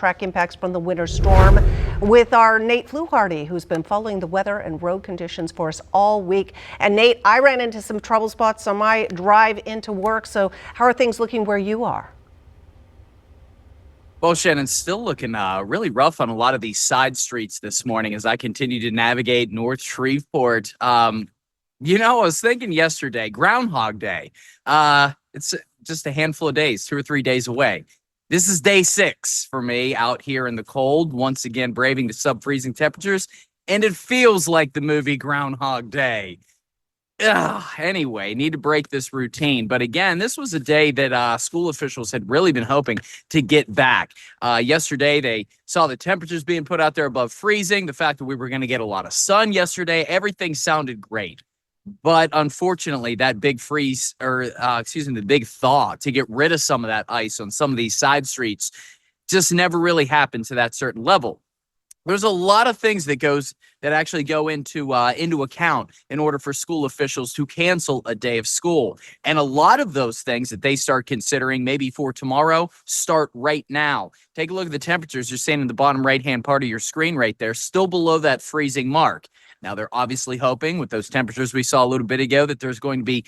Track impacts from the winter storm with our Nate Fluharty, who's been following the weather and road conditions for us all week. And Nate, I ran into some trouble spots on my drive into work. So how are things looking where you are? Well, Shannon, still looking really rough on a lot of these side streets this morning as I continue to navigate North Shreveport. I was thinking yesterday, Groundhog Day. It's just a handful of days, 2 or 3 days away. This is day 6 for me out here in the cold, once again braving the sub-freezing temperatures, and it feels like the movie Groundhog Day. Anyway, need to break this routine. But again, this was a day that school officials had really been hoping to get back. Yesterday, they saw the temperatures being put out there above freezing, the fact that we were going to get a lot of sun yesterday. Everything sounded great. But unfortunately, that big freeze, the big thaw to get rid of some of that ice on some of these side streets just never really happened to that certain level. There's a lot of things that actually go into account in order for school officials to cancel a day of school. And a lot of those things that they start considering maybe for tomorrow start right now. Take a look at the temperatures you're seeing in the bottom right-hand part of your screen right there, still below that freezing mark. Now, they're obviously hoping with those temperatures we saw a little bit ago that there's going to be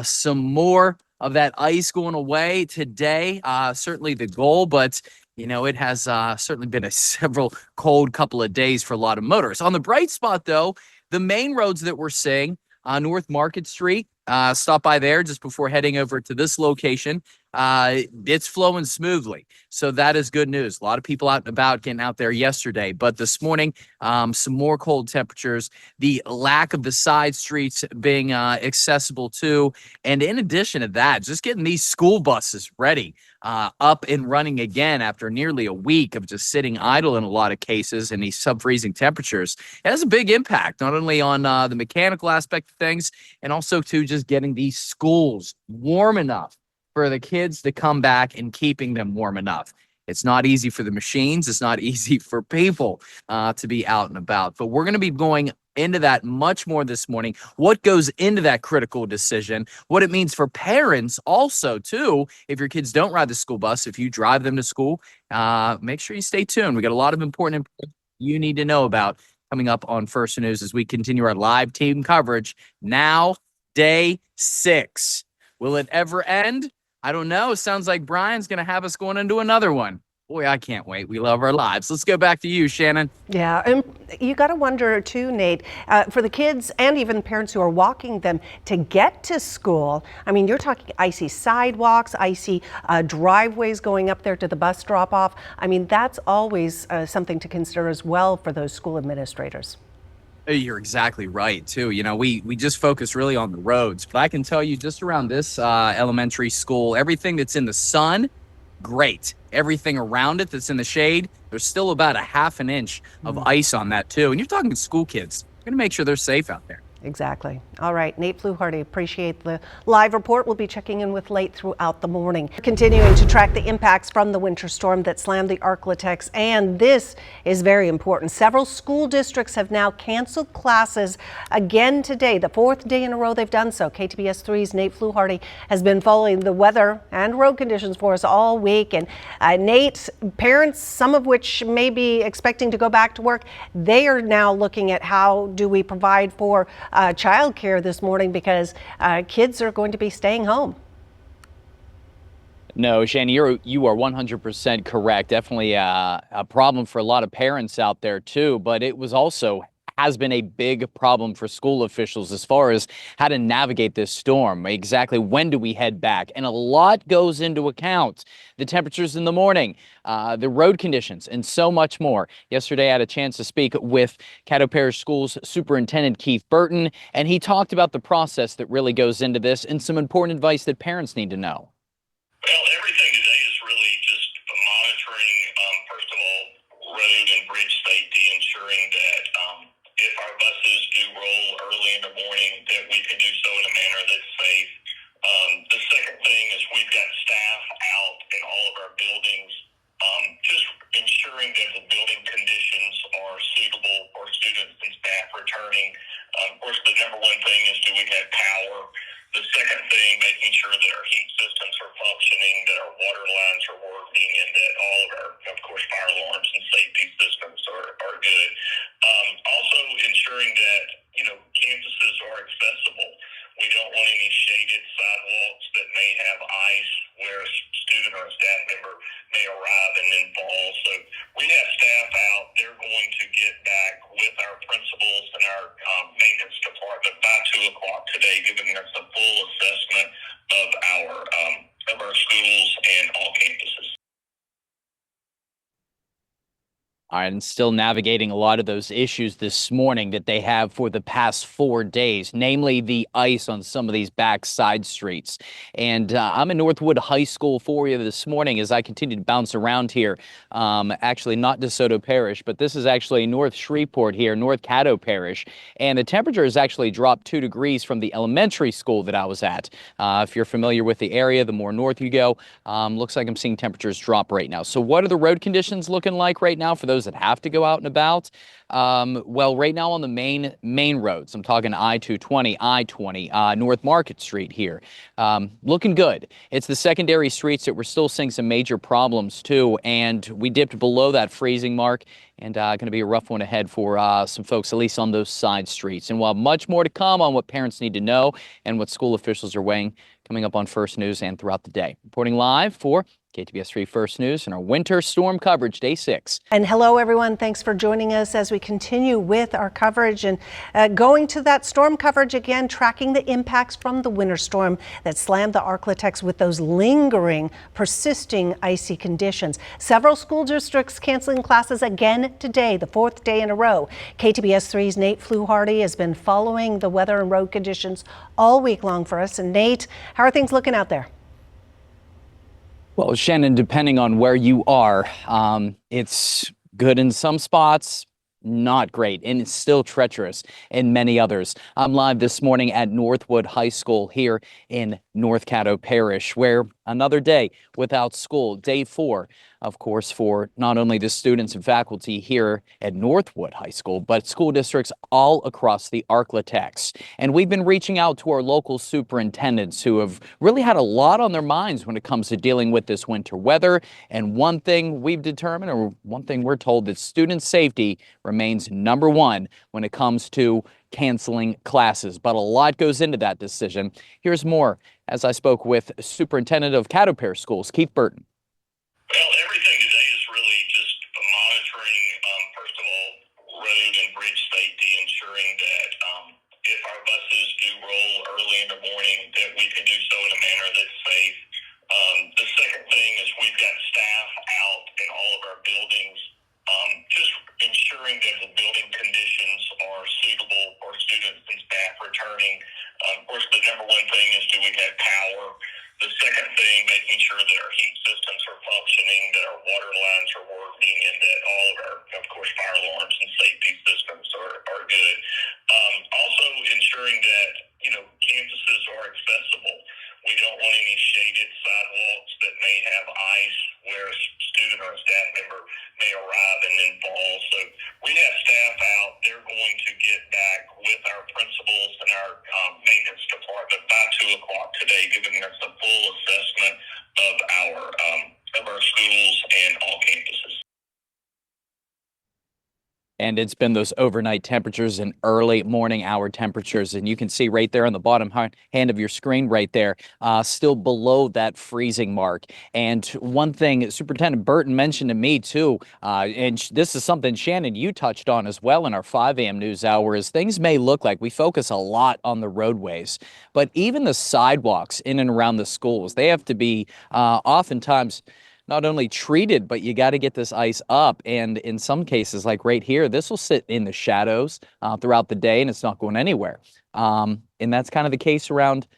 some more of that ice going away today. Certainly the goal, but it has certainly been a several cold couple of days for a lot of motorists. On the bright spot, though, the main roads that we're seeing, North Market Street, stop by there just before heading over to this location. It's flowing smoothly. So that is good news. A lot of people out and about getting out there yesterday. But this morning, some more cold temperatures, the lack of the side streets being accessible too. And in addition to that, just getting these school buses ready, up and running again after nearly a week of just sitting idle in a lot of cases in these sub-freezing temperatures. It has a big impact, not only on the mechanical aspect of things, and also to just getting these schools warm enough for the kids to come back and keeping them warm enough. It's not easy for the machines. It's not easy for people to be out and about. But we're going to be going into that much more this morning. What goes into that critical decision, what it means for parents also, too, if your kids don't ride the school bus, if you drive them to school, make sure you stay tuned. We got a lot of important information you need to know about coming up on First News as we continue our live team coverage. Now, day 6. Will it ever end? I don't know. Sounds like Brian's going to have us going into another one. Boy, I can't wait. We love our lives. Let's go back to you, Shannon. Yeah, and you got to wonder too, Nate, for the kids and even parents who are walking them to get to school. I mean, you're talking icy sidewalks, icy driveways going up there to the bus drop off. I mean, that's always something to consider as well for those school administrators. You're exactly right, too. We just focus really on the roads, but I can tell you just around this elementary school, everything that's in the sun, great. Everything around it that's in the shade, there's still about a half an inch of ice on that, too. And you're talking school kids. You're going to make sure they're safe out there. Exactly. All right, Nate Fluharty, appreciate the live report. We'll be checking in with late throughout the morning. Continuing to track the impacts from the winter storm that slammed the Arklatex, and this is very important. Several school districts have now canceled classes again today, the 4th day in a row they've done so. KTBS 3's Nate Fluharty has been following the weather and road conditions for us all week. And Nate, parents, some of which may be expecting to go back to work, they are now looking at how do we provide for childcare this morning because kids are going to be staying home. No, Shani, you are 100% correct. Definitely a problem for a lot of parents out there too, but it has been a big problem for school officials as far as how to navigate this storm. Exactly when do we head back? And a lot goes into account. The temperatures in the morning, the road conditions, and so much more. Yesterday, I had a chance to speak with Caddo Parish Schools Superintendent Keith Burton, and he talked about the process that really goes into this and some important advice that parents need to know. Well, everything today is really just monitoring, first of all, road and bridge safety, ensuring that if our buses do roll early in the morning, that we can do so in a manner that's safe. The second thing is we've got staff out in all of our buildings, just ensuring that the building conditions are suitable for students and staff returning. Of course, the number one thing is do we have power? The second thing, making sure that our heat systems are functioning, that our water lines are working, and that all of our, of course, fire alarms and safety systems are good. Also ensuring that, campuses are accessible. We don't want any shaded sidewalks that may have ice where a student or a staff member may arrive and then fall. So we have staff out. They're going to get back with our principals and our maintenance department by 2 o'clock today, giving us a full assessment of our schools and all campuses. All right, and still navigating a lot of those issues this morning that they have for the past 4 days, namely the ice on some of these back side streets. And I'm in Northwood High School for you this morning as I continue to bounce around here. Actually, not DeSoto Parish, but this is actually North Shreveport here, North Caddo Parish. And the temperature has actually dropped 2 degrees from the elementary school that I was at. If you're familiar with the area, the more north you go, looks like I'm seeing temperatures drop right now. So what are the road conditions looking like right now for those that have to go out and about? Well, right now on the main roads, I'm talking I-220, I-20, North Market Street here, looking good. It's the secondary streets that we're still seeing some major problems too, and we dipped below that freezing mark, and going to be a rough one ahead for some folks, at least on those side streets. And we'll have much more to come on what parents need to know and what school officials are weighing coming up on First News and throughout the day. Reporting live for KTBS 3 First News and our winter storm coverage, day 6. And hello, everyone. Thanks for joining us as we continue with our coverage and going to that storm coverage again, tracking the impacts from the winter storm that slammed the Arklatex with those lingering, persisting icy conditions. Several school districts canceling classes again today, the 4th day in a row. KTBS 3's Nate Fluharty has been following the weather and road conditions all week long for us. And Nate, how are things looking out there? Well, Shannon, depending on where you are, it's good in some spots, not great, and it's still treacherous in many others. I'm live this morning at Northwood High School here in North Caddo Parish, where another day without school, day 4, of course, for not only the students and faculty here at Northwood High School, but school districts all across the Arklatex. And we've been reaching out to our local superintendents who have really had a lot on their minds when it comes to dealing with this winter weather. And one thing we've determined, or one thing we're told, that student safety remains number 1 when it comes to canceling classes. But a lot goes into that decision. Here's more as I spoke with Superintendent of Caddo Parish Schools, Keith Burton. Well, everything today is really just monitoring, first of all, road and bridge safety, ensuring that if our buses do roll early in the morning, that we can do so in a manner that's safe. The second thing is we've got staff out in all of our buildings, just ensuring that the building conditions are suitable for students and staff returning. Of course, the number 1 thing is, do we have power? The second thing, making sure that our heat systems are functioning, that our water lines are working, and that all of our, of course, fire alarms and safety systems are good. Also ensuring that, campuses are accessible. We don't want any shaded sidewalks that may have ice where a student or a staff member may arrive and then fall. So we have staff out. They're going to get back with our principals and our maintenance department by 2 o'clock today, giving us a full assessment of our schools and all campuses. And it's been those overnight temperatures and early morning hour temperatures. And you can see right there on the bottom hand of your screen right there, still below that freezing mark. And one thing Superintendent Burton mentioned to me too, and this is something, Shannon, you touched on as well in our 5 a.m. news hour, is things may look like we focus a lot on the roadways, but even the sidewalks in and around the schools, they have to be oftentimes not only treated, but you got to get this ice up. And in some cases, like right here, this will sit in the shadows throughout the day and it's not going anywhere. And that's kind of the case around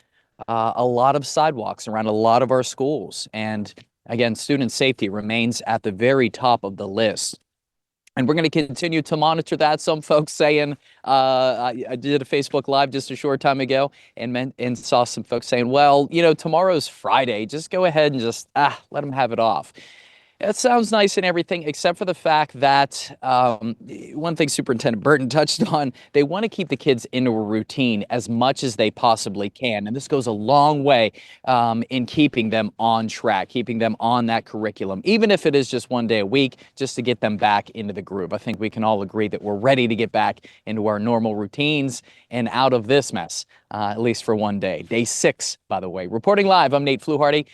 a lot of sidewalks, around a lot of our schools. And again, student safety remains at the very top of the list. And we're going to continue to monitor that. Some folks saying, I did a Facebook Live just a short time ago and saw some folks saying, well, tomorrow's Friday. Just go ahead and just let them have it off. It sounds nice and everything, except for the fact that one thing Superintendent Burton touched on, they want to keep the kids into a routine as much as they possibly can. And this goes a long way in keeping them on track, keeping them on that curriculum, even if it is just one day a week, just to get them back into the groove. I think we can all agree that we're ready to get back into our normal routines and out of this mess, at least for one day. Day 6, by the way. Reporting live, I'm Nate Fluharty.